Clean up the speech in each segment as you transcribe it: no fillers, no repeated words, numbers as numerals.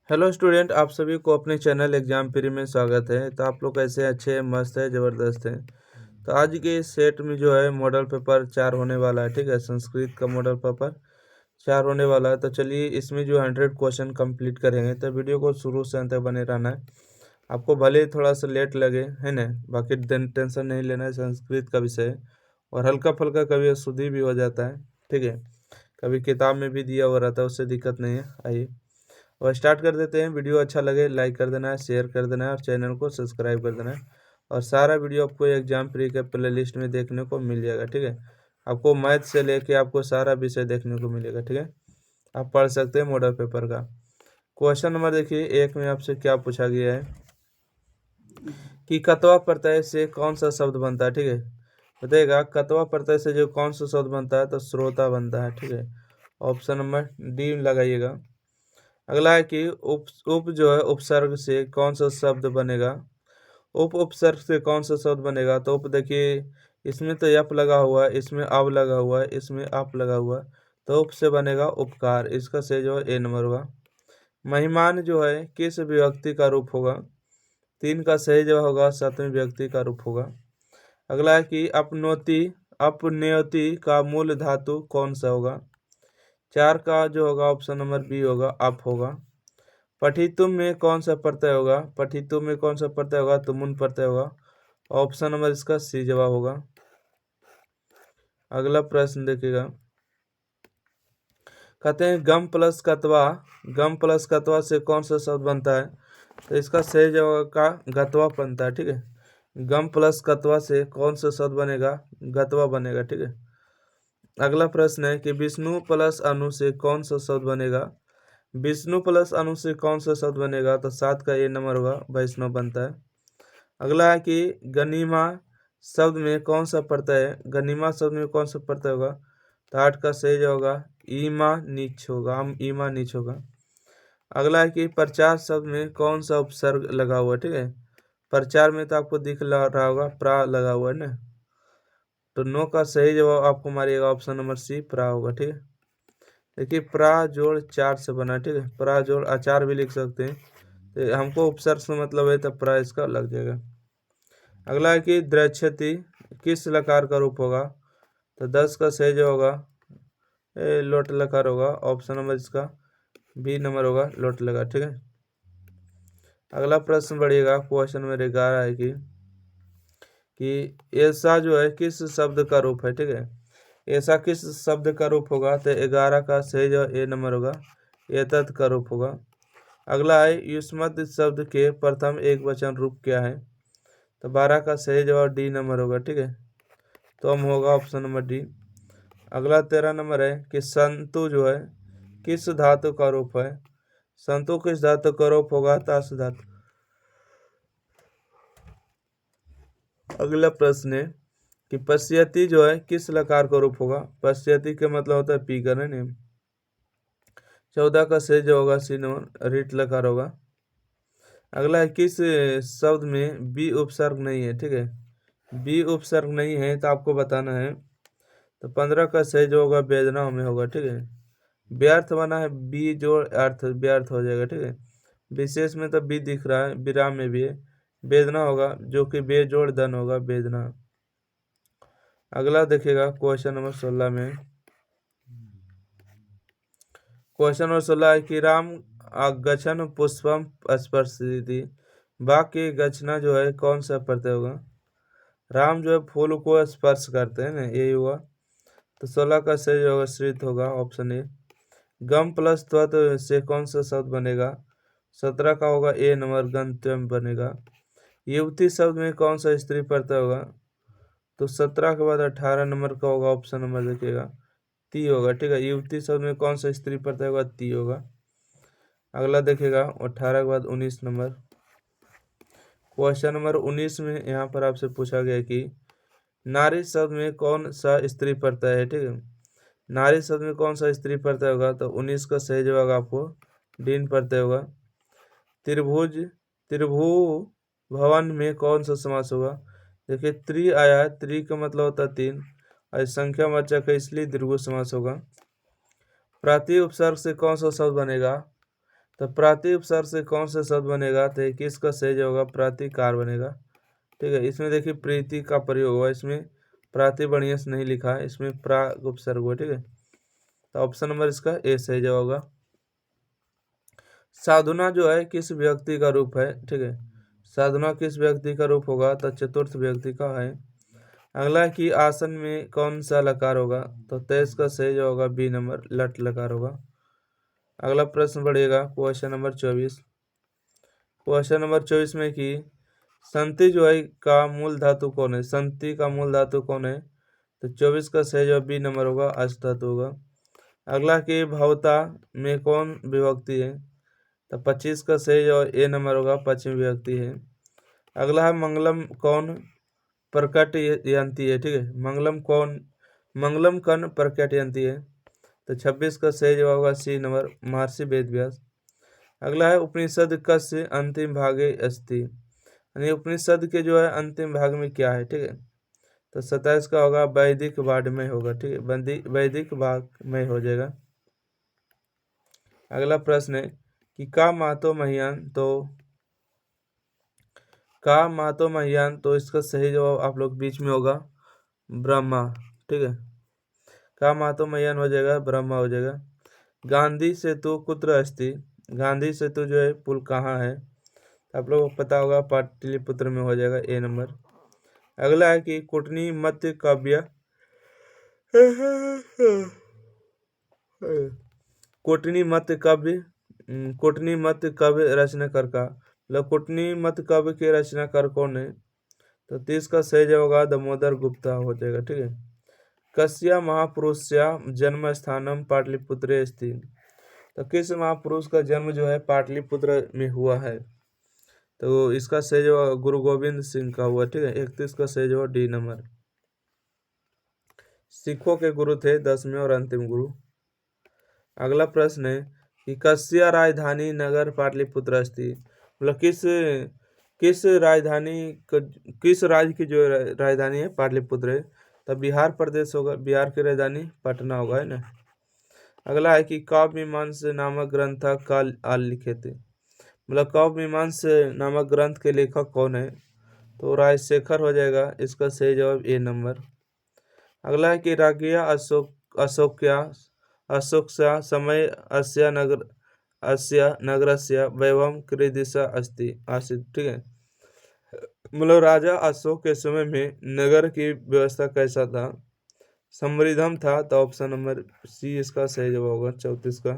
Hello student, आप सभी को अपने चैनल एग्जाम फ्री में स्वागत है। तो आप लोग कैसे अच्छे हैं, मस्त है, ज़बरदस्त है। तो आज के सेट में जो है मॉडल पेपर 4 होने वाला है। ठीक है, संस्कृत का मॉडल पेपर 4 होने वाला है। तो चलिए इसमें जो 100 क्वेश्चन कंप्लीट करेंगे। तो वीडियो को शुरू से अंत तक बने रहना है। आपको भले ही थोड़ा सा लेट लगे, है ना, बाकी टेंशन नहीं लेना है। संस्कृत का विषय है और हल्का फुल्का कभी अशुद्धि भी हो जाता है। ठीक है, कभी किताब में भी दिया हुआ रहता है, उससे दिक्कत नहीं है। आइए और स्टार्ट कर देते हैं। वीडियो अच्छा लगे लाइक कर देना है, शेयर कर देना है और चैनल को सब्सक्राइब कर देना है। और सारा वीडियो आपको एग्जाम फ्री के प्ले लिस्ट में देखने को मिल जाएगा। ठीक है, आपको मैथ से लेके आपको सारा विषय देखने को मिलेगा। ठीक है, आप पढ़ सकते हैं मॉडल पेपर का। क्वेश्चन नंबर देखिए 1 में आपसे क्या पूछा गया है कि कतवा प्रत्यय से कौन सा शब्द बनता है। ठीक है, बताइएगा कतवा प्रत्यय से जो कौन सा शब्द बनता है, तो श्रोता बनता है। ठीक है, ऑप्शन नंबर डी लगाइएगा। अगला है कि उप जो है उपसर्ग से कौन सा शब्द बनेगा। उपसर्ग से कौन सा शब्द बनेगा, तो उप देखिए इसमें तो यप लगा हुआ है, इसमें अब लगा हुआ है, इसमें आप लगा हुआ है, तो उप से बनेगा उपकार। इसका सही जो है ए नंबर होगा। महिमान जो है किस विभक्ति का रूप होगा, 3 का सही जवाब होगा 7वीं विभक्ति का रूप होगा। अगला है कि अपन्योति का मूल धातु कौन सा होगा, 4 का जो होगा ऑप्शन नंबर बी होगा, अप होगा। पठितुम में कौन सा प्रत्यय होगा, पठितुम में कौन सा प्रत्यय होगा, तो मुन प्रत्यय होगा। ऑप्शन नंबर इसका सी जवाब होगा। अगला प्रश्न देखिएगा, कहते हैं गम प्लस कतवा से कौन सा शब्द बनता है, तो इसका सही जवाब का गतवा बनता है। ठीक है, गम प्लस कतवा से कौन सा शब्द बनेगा, गतवा बनेगा। ठीक है, अगला प्रश्न है कि विष्णु प्लस अनु से कौन सा शब्द बनेगा, विष्णु प्लस अनु से कौन सा शब्द बनेगा, तो 7 का ए नंबर होगा, वैष्णव बनता है। अगला है कि गनीमा शब्द में कौन सा प्रत्यय है, गनीमा शब्द में कौन सा प्रत्यय होगा, तो 8 का सही जो होगा ईमा नीच होगा, हम ईमा नीच होगा। अगला है कि प्रचार शब्द में कौन सा उपसर्ग लगा हुआ है। ठीक है, प्रचार में तो आपको दिख रहा होगा प्रा लगा हुआ है ना, तो 9 का सही जवाब आपको मारिएगा ऑप्शन नंबर सी प्रा होगा। ठीक है, देखिए प्रा जोड़ 4 से बना। ठीक है, प्रा जोड़ आचार भी लिख सकते हैं, तो हमको उपसर्ग से मतलब है, तो प्रा इसका लग जाएगा। अगला है कि द्रक्षति किस लकार का रूप होगा, तो 10 का सही जो होगा लोट लकार होगा। ऑप्शन नंबर इसका बी नंबर होगा, लोट लकार। ठीक है, अगला प्रश्न बढ़िएगा। क्वेश्चन नंबर 11 है कि ऐसा जो है किस शब्द का रूप है। ठीक है, ऐसा किस शब्द का रूप होगा, तो 11 का सही जो ए नंबर होगा, एतत् का रूप होगा। अगला है युष्मत् शब्द के प्रथम एक वचन रूप क्या है, तो 12 का सही जवाब डी नंबर होगा। ठीक है, तो हम होगा ऑप्शन नंबर डी। अगला 13 नंबर है कि संतु जो है किस धातु का रूप है, संतु किस धातु का रूप होगा, ताश धातु। अगला प्रश्न है कि पश्यति जो है किस लकार का रूप होगा, पश्यति का मतलब होता है पी कर, है ना। 14 का सही जो होगा सी नंबर रीट लकार होगा। अगला है किस शब्द में बी उपसर्ग नहीं है। ठीक है, बी उपसर्ग नहीं है तो आपको बताना है, तो 15 का सही जो होगा वेदना में होगा। ठीक है, व्यर्थ बना है बी जोड़ अर्थ, व्यर्थ हो जाएगा। ठीक है, विशेष में तो बी दिख रहा है, विराम में भी है, वेदना होगा जो कि बे जोड़ धन होगा, वेदना। अगला देखिएगा क्वेश्चन नंबर 16 में, क्वेश्चन नंबर 16 है कि राम गच्छन पुष्पम स्पर्शति, वाक्य गच्छना जो है कौन सा प्रत्यय होगा, राम जो है फूल को स्पर्श करते हैं ना, यही हुआ। तो 16 का सही होगा श्रित होगा, ऑप्शन ए। गम प्लस त्वत से कौन सा शब्द बनेगा, 17 का होगा ए नंबर गंतव्य बनेगा। युवती शब्द में कौन सा स्त्री प्रत्यय होगा, तो 17 के बाद 18 नंबर का होगा, ऑप्शन नंबर देखिएगा ती होगा। ठीक है, युवती शब्द में कौन सा स्त्री प्रत्यय होगा, ती होगा। अगला देखिएगा 18 के बाद 19 नंबर, क्वेश्चन नंबर 19 में यहाँ पर आपसे पूछा गया कि नारी शब्द में कौन सा स्त्री प्रत्यय है। ठीक है, नारी शब्द में कौन सा स्त्री प्रत्यय होगा, तो 19 का सही जवाब आपको डीन प्रत्यय होगा। त्रिभुवन में कौन सा समास होगा, देखिए त्रि आया है, त्रि का मतलब होता है 3 और संख्या वाचक है, इसलिए दीर्घ समास होगा। प्राति उपसर्ग से कौन सा शब्द बनेगा, तो प्राति उपसर्ग से कौन सा शब्द बनेगा, तो 21 का सही जो होगा प्रतिकार बनेगा। ठीक है, इसमें देखिए प्रीति का प्रयोग हुआ, इसमें प्राति बढ़िया से नहीं लिखा है, इसमें प्रा उपसर्ग हुआ। ठीक है, तो ऑप्शन नंबर इसका ए सही जवाब होगा। साधुना जो है किस व्यक्ति का रूप है। ठीक है, साधुना किस व्यक्ति का रूप होगा, तो चतुर्थ व्यक्ति का है। अगला कि आसन में कौन सा लकार होगा, तो 23 का सही जो होगा बी नंबर लट लकार होगा। अगला प्रश्न बढ़ेगा क्वेश्चन नंबर 24। क्वेश्चन नंबर 24 में कि संति जो है का मूल धातु कौन है, संति का मूल धातु कौन है, तो 24 का सही जवाब बी नंबर होगा अष्ट धातु होगा। अगला कि भवता में कौन विभक्ति है, तो 25 का सही जवाब ए नंबर होगा पश्चिम विभक्ति है। अगला है मंगलम कौन प्रकट यंती है। ठीक है, मंगलम कर्ण प्रकट यंती है, तो 26 का सही जवाब होगा सी नंबर महर्षि वेदव्यास। अगला है उपनिषद कस्य अंतिम भागे अस्ति, यानी उपनिषद के जो है अंतिम भाग में क्या है। ठीक है, तो 27 का होगा वैदिक वाड में होगा। ठीक है, वैदिक भाग में हो जाएगा। अगला प्रश्न है कि का मातो महियान, तो इसका सही जवाब आप लोग बीच में होगा ब्रह्मा। ठीक है, का मातो महियान हो जाएगा ब्रह्मा हो जाएगा। गांधी सेतु कुत्र अस्ति, गांधी सेतु जो है पुल कहाँ है, आप लोगों को पता होगा पाटलिपुत्र में हो जाएगा ए नंबर। अगला है कि कुटनी मध्य काव्य कोटनी मत काव्य रचनाकार का, मतलब कोटनी मत काव्य के रचनाकार कौन है, तो 30 का सही जवाब होगा दामोदर गुप्ता हो जाएगा। ठीक है, कस्य महापुरुषस्य जन्म स्थानम पाटलिपुत्रे अस्ति, तो किस महापुरुष का जन्म जो है पाटलिपुत्र में हुआ है, तो इसका सही जवाब गुरु गोविंद सिंह का हुआ। ठीक है, 31 का सही जवाब डी नंबर। सिखों के गुरु थे 10वें और अंतिम गुरु। अगला प्रश्न है कि कस्य राजधानी नगर पाटलिपुत्र अस्ति, मतलब किस राजधानी किस राज्य की जो राजधानी है पाटलिपुत्र है, तब बिहार प्रदेश होगा, बिहार की राजधानी पटना होगा, है ना। अगला है कि काव्य मीमांसा नामक ग्रंथ का लिखे थे, मतलब काव्य मीमांसा नामक ग्रंथ के लेखक कौन है, तो राजशेखर हो जाएगा, इसका सही जवाब ए नंबर। अगला है कि राज्ञा अशोकस्य समय अस्य नगरस्य वैभवं कीदृशम् अस्ति आसीत्। ठीक है, मतलब राजा अशोक के समय में नगर की व्यवस्था कैसा था, समृद्धम था, तो ऑप्शन नंबर सी इसका सही जवाब होगा 34 का।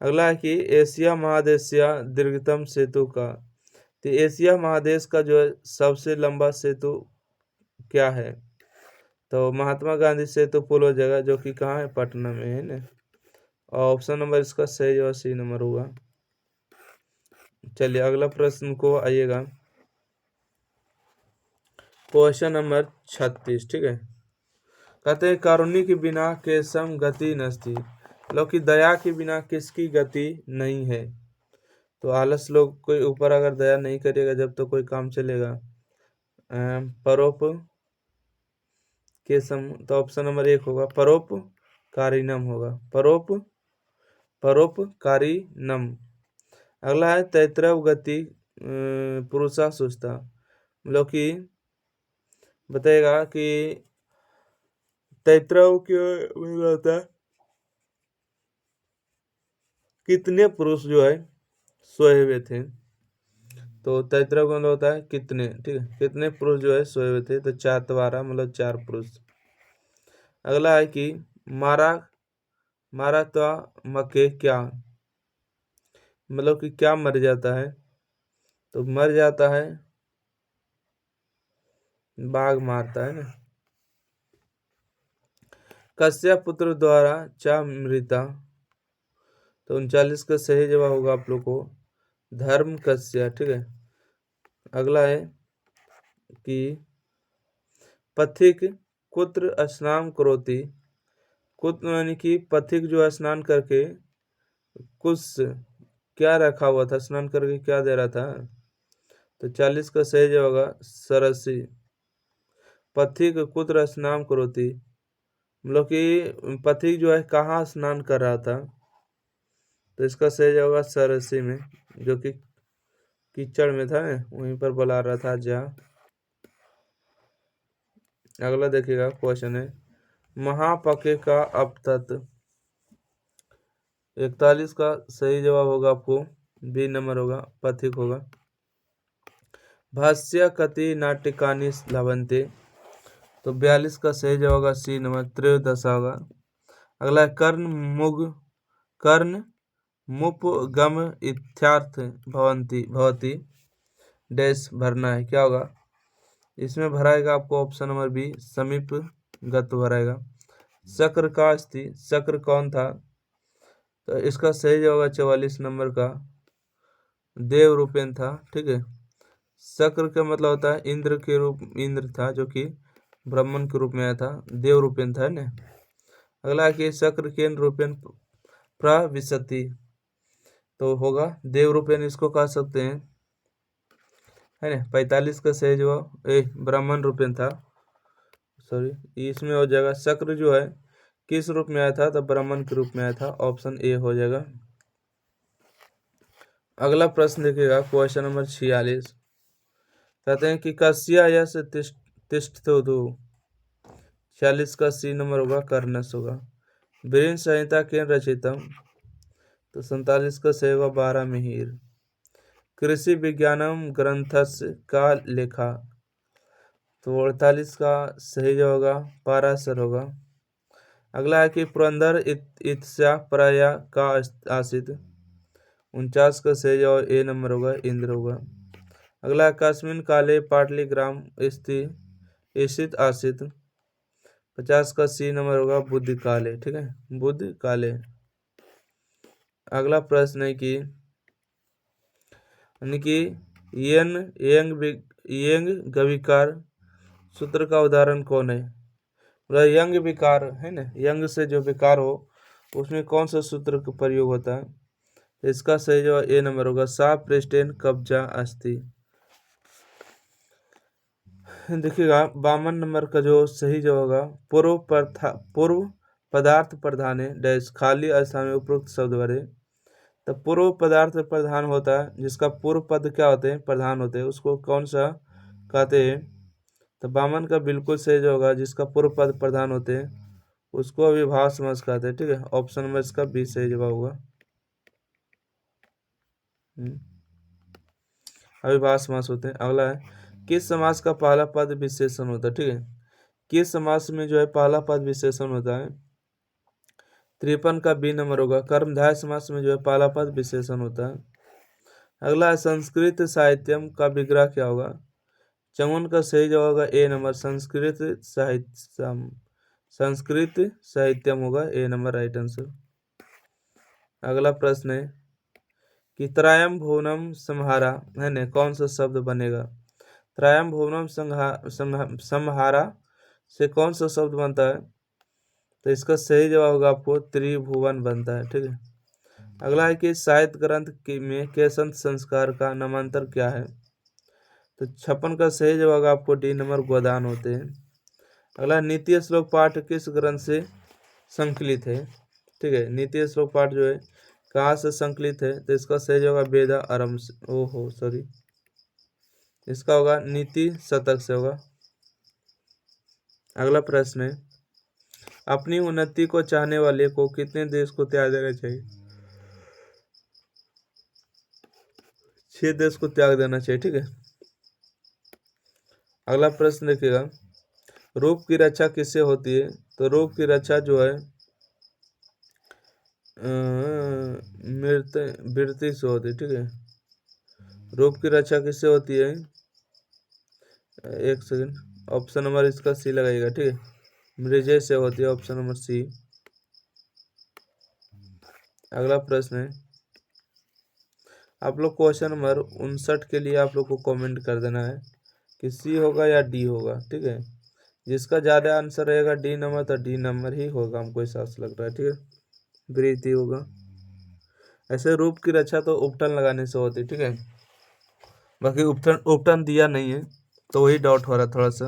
अगला है कि एशिया महादेशीय दीर्घतम सेतु का, तो एशिया महादेश का जो है सबसे लंबा सेतु क्या है, तो महात्मा गांधी सेतु पुल हो जाएगा, जो कि कहाँ है पटना में, है ना। और ऑप्शन नंबर इसका सही जवाब सी नंबर होगा। चलिए अगला प्रश्न को आइएगा, क्वेश्चन नंबर 36। ठीक है, कहते हैं कारुण्य के बिना केशम गति नस्ती, मतलब कि दया के बिना किसकी गति नहीं है, तो आलस लोग के ऊपर अगर दया नहीं करिएगा जब तो कोई काम चलेगा। परोप केशम, तो ऑप्शन नंबर 1 होगा परोपकारिणम होगा, परोपकारिणम। अगला है तैतृव गति पुरुषा सुस्ता, मतलब कि बताएगा कि तैतृव के होता है कितने पुरुष जो है सोए हुए थे, तो तैतृव का मतलब होता है कितने। ठीक है, कितने पुरुष जो है सोए हुए थे, तो 4 मतलब 4 पुरुष। अगला है कि मारा तो मके क्या, मतलब कि क्या मर जाता है, तो मर जाता है बाघ मारता है ना। कश्यप पुत्र द्वारा चा मृता, तो 39 का सही जवाब होगा आप लोग को धर्म कश्य। ठीक है, अगला है कि पथिक कुत्र स्नान करोति, कुत्र यानी कि पथिक जो स्नान करके कुछ क्या रखा हुआ था, स्नान करके क्या दे रहा था, तो 40 का सही जवाब होगा सरसी। पथिक कुत्र स्नान करोति, मतलब कि पथिक जो है कहाँ स्नान कर रहा था, तो इसका सही होगा सरसी में, जो कि कीचड़ में था ना, वहीं पर बुला रहा था जहाँ। अगला देखिएगा क्वेश्चन है, महापके का अपतत। 41 का सही जवाब होगा आपको बी नंबर होगा, पथिक होगा। भाष्य कति नाटिकानि लभन्ते। तो 42 का सही जवाब होगा सी नंबर, त्रयोदशा होगा। अगला कर्ण मुपगम इत्यार्थ भवती डैश भरना है, क्या होगा इसमें भराएगा आपको ऑप्शन नंबर बी, समीप गत भराएगा। शक्र का अस्थि, शक्र कौन था, तो इसका सही जवाब होगा 44 नंबर का देव रूपेन था, ठीक है। शक्र का मतलब होता है इंद्र के रूप, इंद्र था जो कि ब्राह्मण के रूप में आया था, देव रूपेन था ना। अगला कि शक्र के रूपेन प्रविशति, तो होगा देव रूपेन, इसको कह सकते हैं, है ना। 45 का सही जवाब ब्राह्मण रूपेन था, सॉरी इसमें हो जाएगा शक्र जो है किस रूप में आया था, तो ब्राह्मण के रूप में आया था, ऑप्शन ए हो जाएगा। अगला प्रश्न देखिएगा क्वेश्चन नंबर 46, कहते हैं कि कस्या यश तिष्ठतु। 46 का सी नंबर होगा, कर्णस होगा। वीरेंद्र संहिता के रचितम, तो 47 का सही होगा 12 मिहिर। कृषि विज्ञानम ग्रंथस्य का लेखा, तो 48 का सही जो होगा पाराशर होगा। अगला है कि पुरंदर इत्स्या प्रया का आसित। 49 का सही जवाब ए नंबर होगा, इंद्र होगा। अगला कस्मिन काले पाटलिग्राम स्थित आसित। 50 का सी नंबर होगा, बुद्ध काले, ठीक है, बुद्ध काले। अगला प्रश्न है कि यंग गविकार सूत्र का उदाहरण कौन है। मतलब यंग विकार है ना, यंग से जो विकार हो उसमें कौन सा सूत्र का प्रयोग होता है, तो इसका सही जवाब ए नंबर होगा, सा प्रेस्टेन कब्जा अस्थि। देखिएगा 52 नंबर का जो सही जवाब होगा, पूर्व पदार्थ प्रधान है डैश खाली स्थान में उपरोक्त शब्द भरे। तो पूर्व पदार्थ प्रधान होता है जिसका पूर्व पद क्या होते हैं, प्रधान होते हैं, उसको कौन सा कहते हैं, तो 52 का बिल्कुल सही जो होगा, जिसका पूर्व पद प्रधान होते हैं उसको अविभाज्य समास कहते हैं, ठीक है। ऑप्शन नंबर इसका बी सही जवाब होगा, अविभाज्य समास होते हैं। अगला है किस समास का पहला पद विशेषण होता है, ठीक है। किस समास में जो है पहला पद विशेषण होता है, 53 का बी नंबर होगा। कर्मधारय समास में जो है पहला पद विशेषण होता है। अगला है संस्कृत साहित्यम का विग्रह क्या होगा, 54 का सही जवाब होगा ए नंबर, संस्कृत साहित्यम होगा, ए नंबर राइट आंसर। अगला प्रश्न है कि त्रायम भुवनम संहारा है ना, कौन सा शब्द बनेगा। त्रायम भुवनम संहारा से कौन सा शब्द बनता है, तो इसका सही जवाब होगा आपको त्रिभुवन बनता है, ठीक है। अगला है कि साहित्य ग्रंथ में केशंत संस्कार का नामांतर क्या है, तो 56 का सही जवाब होगा आपको डी नंबर गोदान होते हैं। अगला नीति श्लोक पाठ किस ग्रंथ से संकलित है, ठीक है। नीति श्लोक पाठ जो है कहाँ से संकलित है, तो इसका सही होगा वेदा आरंभ से, ओहो सॉरी, इसका होगा नीति शतक से होगा। अगला प्रश्न है अपनी उन्नति को चाहने वाले को कितने देश को त्याग देना चाहिए, 6 देश को त्याग देना चाहिए, ठीक है। अगला प्रश्न देखिएगा रूप की रक्षा किससे होती है, तो रूप की रक्षा जो है वृत्ति से होती है, ठीक है। रूप की रक्षा किससे होती है, एक सेकंड, ऑप्शन नंबर इसका सी लगाइएगा, ठीक है, मृजय से होती है, ऑप्शन नंबर सी। अगला प्रश्न है आप लोग क्वेश्चन नंबर 59 के लिए आप लोग को कमेंट कर देना है कि सी होगा या डी होगा, ठीक है। जिसका ज़्यादा आंसर रहेगा डी नंबर, तो डी नंबर ही होगा, हमको ऐसा लग रहा है, ठीक है, वृत्ति होगा। ऐसे रूप की रक्षा तो उपटन लगाने से होती है, ठीक है, बाकी उपटन दिया नहीं है तो वही डाउट हो रहा थोड़ा सा।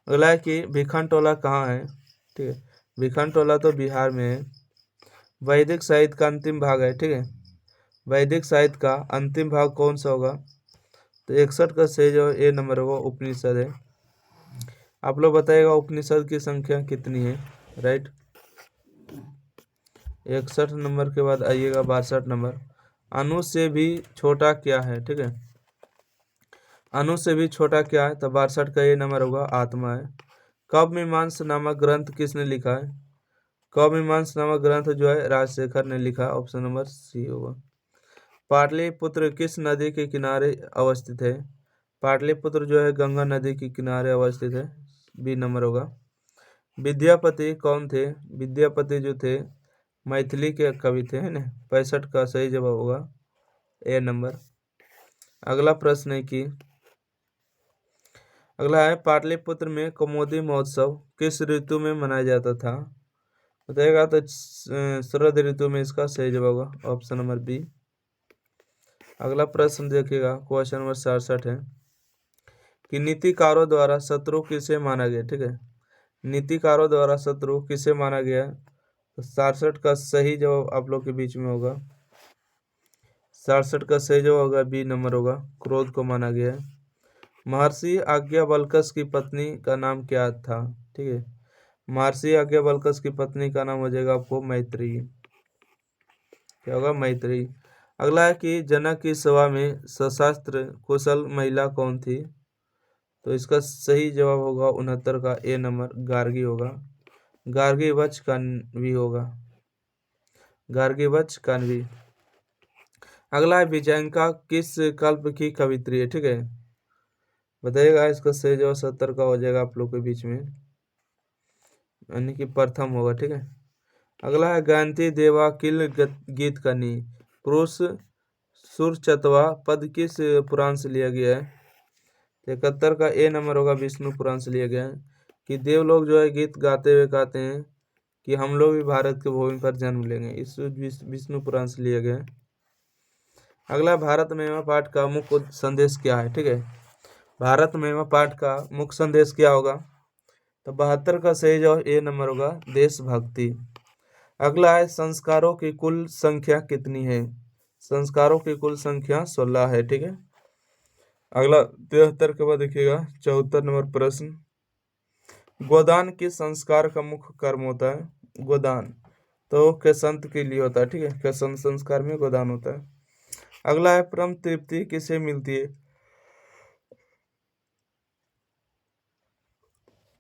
अगला है कि भिखन टोला कहाँ है, ठीक है। भिखन टोला तो बिहार में है। वैदिक साहित्य का अंतिम भाग है, ठीक है। वैदिक साहित्य का अंतिम भाग कौन सा होगा? तो 61 का सही जो ए नंबर होगा उपनिषद है। आप लोग बताइएगा उपनिषद की संख्या कितनी है, राइट। 61 नंबर के बाद आइएगा 62 नंबर। अनु से भी छोटा क्या है, ठीक है। अनु से भी छोटा क्या है? तो 62 का ये नंबर होगा आत्मा है। काव्यमीमांसा नामक ग्रंथ किसने लिखा है? काव्यमीमांसा नामक ग्रंथ जो है राजशेखर ने लिखा। ऑप्शन नंबर सी होगा। पाटलिपुत्र किस नदी के किनारे अवस्थित है? पाटलिपुत्र जो है गंगा नदी के किनारे अवस्थित है। बी नंबर होगा। विद्यापति कौन थे? विद्यापति जो थे मैथिली के कवि थे, है ना। 65 का सही जवाब होगा ए नंबर। अगला प्रश्न है कि अगला है पाटलिपुत्र में कौमुदी महोत्सव किस ऋतु में मनाया जाता था? बताएगा तो शरद ऋतु में इसका सही जवाब होगा। Option number B. अगला प्रश्न देखिएगा, क्वेश्चन नंबर 67 है कि नीतिकारों द्वारा शत्रु किसे माना गया, ठीक है। नीतिकारों द्वारा शत्रु किसे माना गया? तो 67 का सही जवाब आप लोग के बीच में होगा। 67 का सही जवाब होगा बी नंबर होगा, क्रोध को माना गया है। महर्षि आज्ञावल्क्य की पत्नी का नाम क्या था, ठीक है। महर्षि आज्ञावल्क्य की पत्नी का नाम हो जाएगा आपको मैत्री। क्या होगा? मैत्री। अगला है कि जनक की सभा में सशास्त्र कुशल महिला कौन थी? तो इसका सही जवाब होगा 69 का ए नंबर, गार्गी होगा। गार्गी वच कान्वी होगा, गार्गी वच कान्वी। अगला है विजयंका किस कल्प की कवित्री है, ठीक है। बताइएगा इसका सही जवाब 70 का हो जाएगा आप लोग के बीच में, यानी कि प्रथम होगा, ठीक है। अगला है गायंती देवा किल गीत कनी पुरुष सुरचतवा पद किस पुराण से लिया गया है? 71 का ए नंबर होगा, विष्णु पुराण से लिया गया है कि देव लोग जो है गीत गाते हुए कहते हैं कि हम लोग भी भारत के भूमि पर जन्म लेंगे। इस विष्णु पुराण से लिया गया है। अगला भारत महिमा पाठ का मुख्य संदेश क्या है, ठीक है। भारत महिमा पाठ का मुख्य संदेश क्या होगा? तो 72 का सही जवाब ए नंबर होगा, देशभक्ति। अगला है संस्कारों की कुल संख्या कितनी है? संस्कारों की कुल संख्या 16 है, ठीक है। अगला 73 के बाद देखिएगा 74 नंबर प्रश्न, गोदान किस संस्कार का मुख्य कर्म होता है? गोदान तो केसंत के लिए होता है, ठीक है। केसंत संस्कार में गोदान होता है। अगला है परम तृप्ति किसे मिलती है?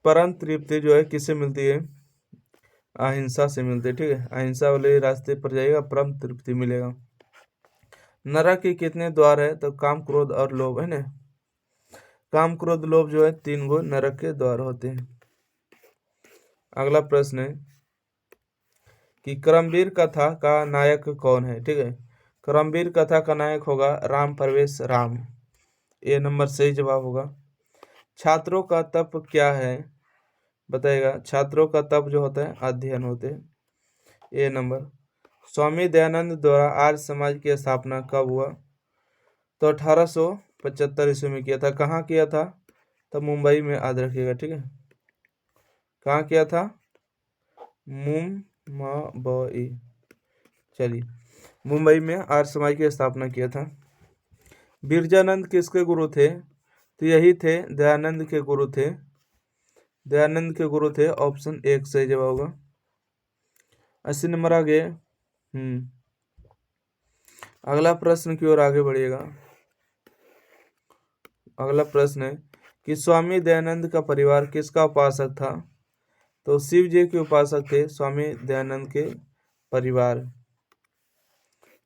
परम तृप्ति जो है किसे मिलती है? अहिंसा से मिलती है, ठीक है। अहिंसा वाले रास्ते पर जाइएगा, परम तृप्ति मिलेगा। नरक के कितने द्वार है? तो काम क्रोध और लोभ, है ना। काम क्रोध लोभ जो है 3 गो नरक के द्वार होते हैं। अगला प्रश्न है कि कर्मवीर कथा का नायक कौन है, ठीक है। कर्मवीर कथा का नायक होगा राम प्रवेश राम, ए नंबर सही जवाब होगा। छात्रों का तप क्या है? बताएगा। छात्रों का तप जो होता है अध्ययन होते हैं, ए नंबर। स्वामी दयानंद द्वारा आर्य समाज की स्थापना कब हुआ? तो 1875 ईस्वी में किया था। कहाँ किया था? तो मुंबई में, याद रखिएगा, ठीक है। कहाँ किया था? मुंबई। चलिए, मुंबई में आर्य समाज की स्थापना किया था। बिरजानंद किसके गुरु थे? तो यही थे, दयानंद के गुरु थे। दयानंद के गुरु थे, ऑप्शन 1 सही जवाब होगा। 80 नंबर आगे। अगला प्रश्न की ओर आगे बढ़िएगा। अगला प्रश्न है कि स्वामी दयानंद का परिवार किसका उपासक था? तो शिव जी के उपासक थे स्वामी दयानंद के परिवार।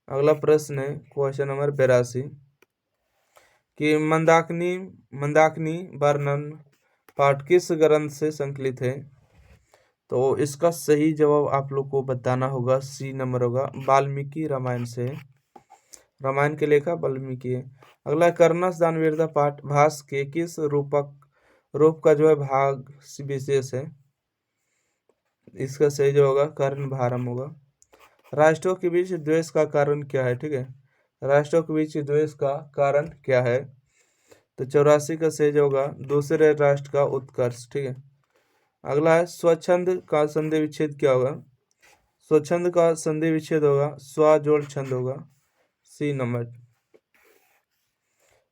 अगला प्रश्न है क्वेश्चन नंबर 82 कि मंदाकिनी वर्णन पाठ किस ग्रंथ से संकलित है? तो इसका सही जवाब आप लोग को बताना होगा, सी नंबर होगा, वाल्मीकि रामायण से। रामायण के लेखक वाल्मीकि है। अगला कर्णस दानवीरता पाठ भास के किस रूप का जो है भाग विशेष है? इसका सही जो होगा कर्ण भारम होगा। राष्ट्रों के बीच द्वेष का कारण क्या है, ठीक है। राष्ट्रों के बीच द्वेष का कारण क्या है? तो 84 का सही होगा दूसरे राष्ट्र का उत्कर्ष, ठीक है। अगला है स्वच्छंद का संधि विच्छेद क्या होगा? स्वच्छंद का संधि विच्छेद होगा स्वा जोड़ छंद होगा, सी नंबर।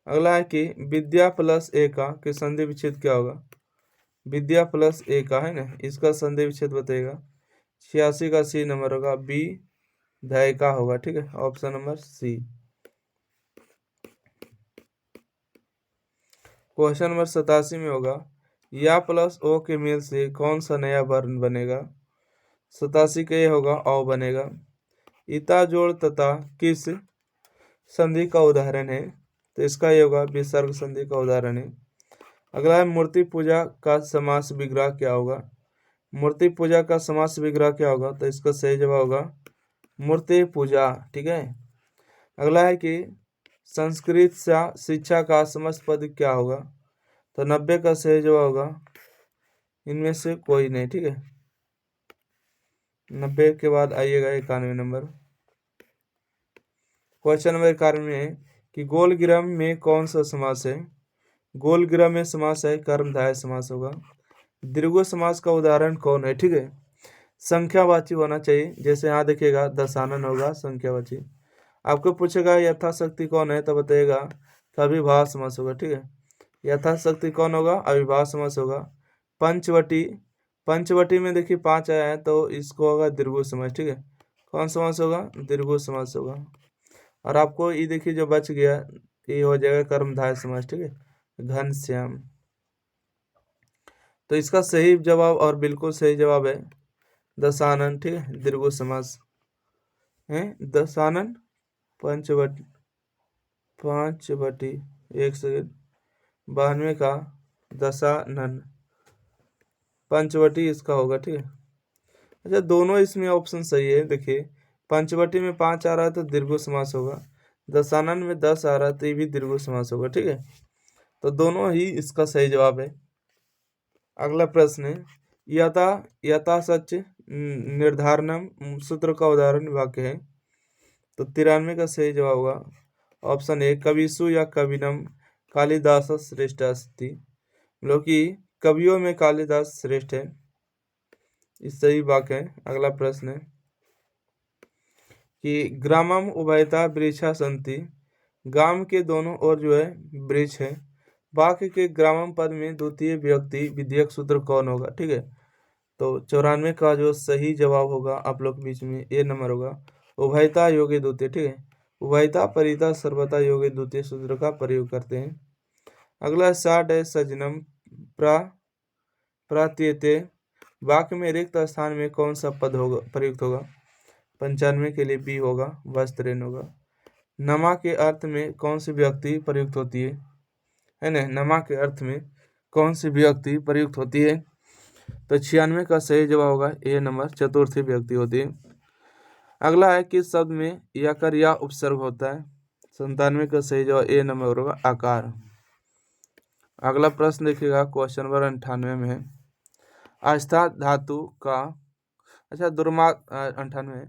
अगला है कि विद्या प्लस ए का कि संधि विच्छेद क्या होगा। विद्या प्लस ए का है ना, इसका संधि विच्छेद बताइएगा। 86 का सी नंबर होगा, बी धय का होगा, ठीक है, option number C. Question number 87 में होगा या प्लस ओ के मेल से कौन सा नया वर्ण बनेगा। 87 का ये होगा औ बनेगा। इता जोड़ तथा किस संधि का उदाहरण है, तो इसका ये होगा विसर्ग संधि का उदाहरण है। अगला है मूर्ति पूजा का समास विग्रह क्या होगा। मूर्ति पूजा का समास विग्रह क्या होगा, तो इसका सही जवाब होगा मूर्ति पूजा, ठीक है। अगला है कि संस्कृत शिक्षा का समस्त पद क्या होगा, तो 90 का सही जवाब होगा इनमें से कोई नहीं, ठीक है। 90 के बाद आइएगा 91 नंबर। क्वेश्चन नंबर 91 में है कि गोलगिरह में कौन सा समास है। गोलगिरह में समास है कर्मधारय समास होगा। दीर्घ समास का उदाहरण कौन है, ठीक है। संख्यावाची होना चाहिए, जैसे यहाँ देखिएगा दशानन होगा संख्यावाची। आपको पूछेगा यथाशक्ति कौन है, तो बताइएगा अविभाज्य समास होगा, ठीक है। यथाशक्ति कौन होगा, अविभाज्य समास होगा। पंचवटी, पंचवटी में देखिए 5 आया है, तो इसको होगा दीर्घ समास, ठीक है। कौन समास होगा, दीर्घ समास होगा। और आपको ये देखिए जो बच गया ये हो जाएगा कर्मधारय समास, ठीक है, घनश्याम। तो इसका सही जवाब और बिल्कुल सही जवाब है दशानन, ठीक है, दीर्घ समास है दशानन। पंचवटी, 1 सेकेंड, 92 का दशानन पंचवटी इसका होगा, ठीक है। अच्छा दोनों इसमें ऑप्शन सही है। देखिए पंचवटी में 5 आ रहा है तो दीर्घ समास होगा, दशानन में 10 आ रहा है तो ये भी दीर्घ समास होगा, ठीक है। तो दोनों ही इसका सही जवाब है। अगला प्रश्न है यथा यथा सच निर्धारणम सूत्र का उदाहरण वाक्य है, तो 93 का सही जवाब होगा ऑप्शन ए कविसु या कविनम कालिदास श्रेष्ठ अस्ति, मतलब कि कवियों में कालिदास श्रेष्ठ है, इस सही वाक्य है। अगला प्रश्न है कि ग्रामम उभयता वृक्षा संति, ग्राम के दोनों ओर जो है वृक्ष है। वाक्य के ग्रामम पद में द्वितीय विभक्ति विधेयक सूत्र कौन होगा, ठीक है। तो 94 का जो सही जवाब होगा आप लोग के बीच में ए नंबर होगा उभयता योग्य द्वितीय, ठीक है। उभयता परिता सर्वता योग्य द्वितीय सूत्र का प्रयोग करते हैं। अगला 60 है सजनम प्रात्यते, वाक्य में रिक्त स्थान में कौन सा पद होगा प्रयुक्त होगा। 95 के लिए बी होगा वस्त्रेन होगा। नमा के अर्थ में कौन सी विभक्ति प्रयुक्त होती है ना, नमा के अर्थ में कौन सी विभक्ति प्रयुक्त होती है, तो 96 का सही जवाब होगा ए नंबर चतुर्थी विभक्ति होती है। अगला है किस शब्द में यकार या उपसर्ग होता है। 97 का सही जवाब ए नंबर होगा आकार। अगला प्रश्न देखिएगा क्वेश्चन नंबर 98 में है आस्था धातु का, अच्छा 98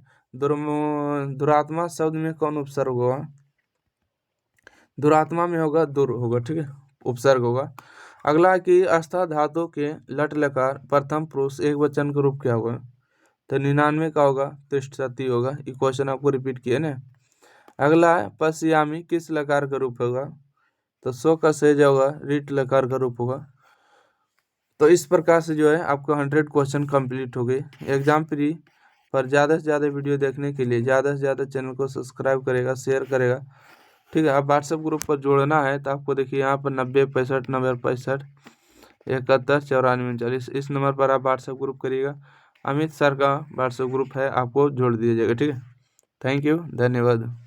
दुरात्मा शब्द में कौन उपसर्ग होगा। दुरात्मा में होगा दुर होगा, ठीक है, उपसर्ग होगा। अगला है कि आस्था धातु के लट लकार प्रथम पुरुष एक वचन का रूप क्या होगा, तो 99 का होगा तिष्ठति होगा। ये क्वेश्चन आपको रिपीट किया ना। अगला है पश्यामी किस लकार का रूप होगा, तो सो का सही होगा रीट लकार का रूप होगा। तो इस प्रकार से जो है आपको 100 क्वेश्चन कंप्लीट हो गए। एग्जाम फ्री पर ज़्यादा से ज़्यादा वीडियो देखने के लिए ज़्यादा से ज़्यादा चैनल को सब्सक्राइब करेगा, शेयर करेगा, ठीक है। अब व्हाट्सएप ग्रुप पर जोड़ना है तो आपको देखिए यहाँ पर 90 65 90 65 71 94 39 इस नंबर पर आप व्हाट्सएप ग्रुप करिएगा। अमित सर का व्हाट्सएप ग्रुप है, आपको जोड़ दिया जाएगा, ठीक है। थैंक यू, धन्यवाद।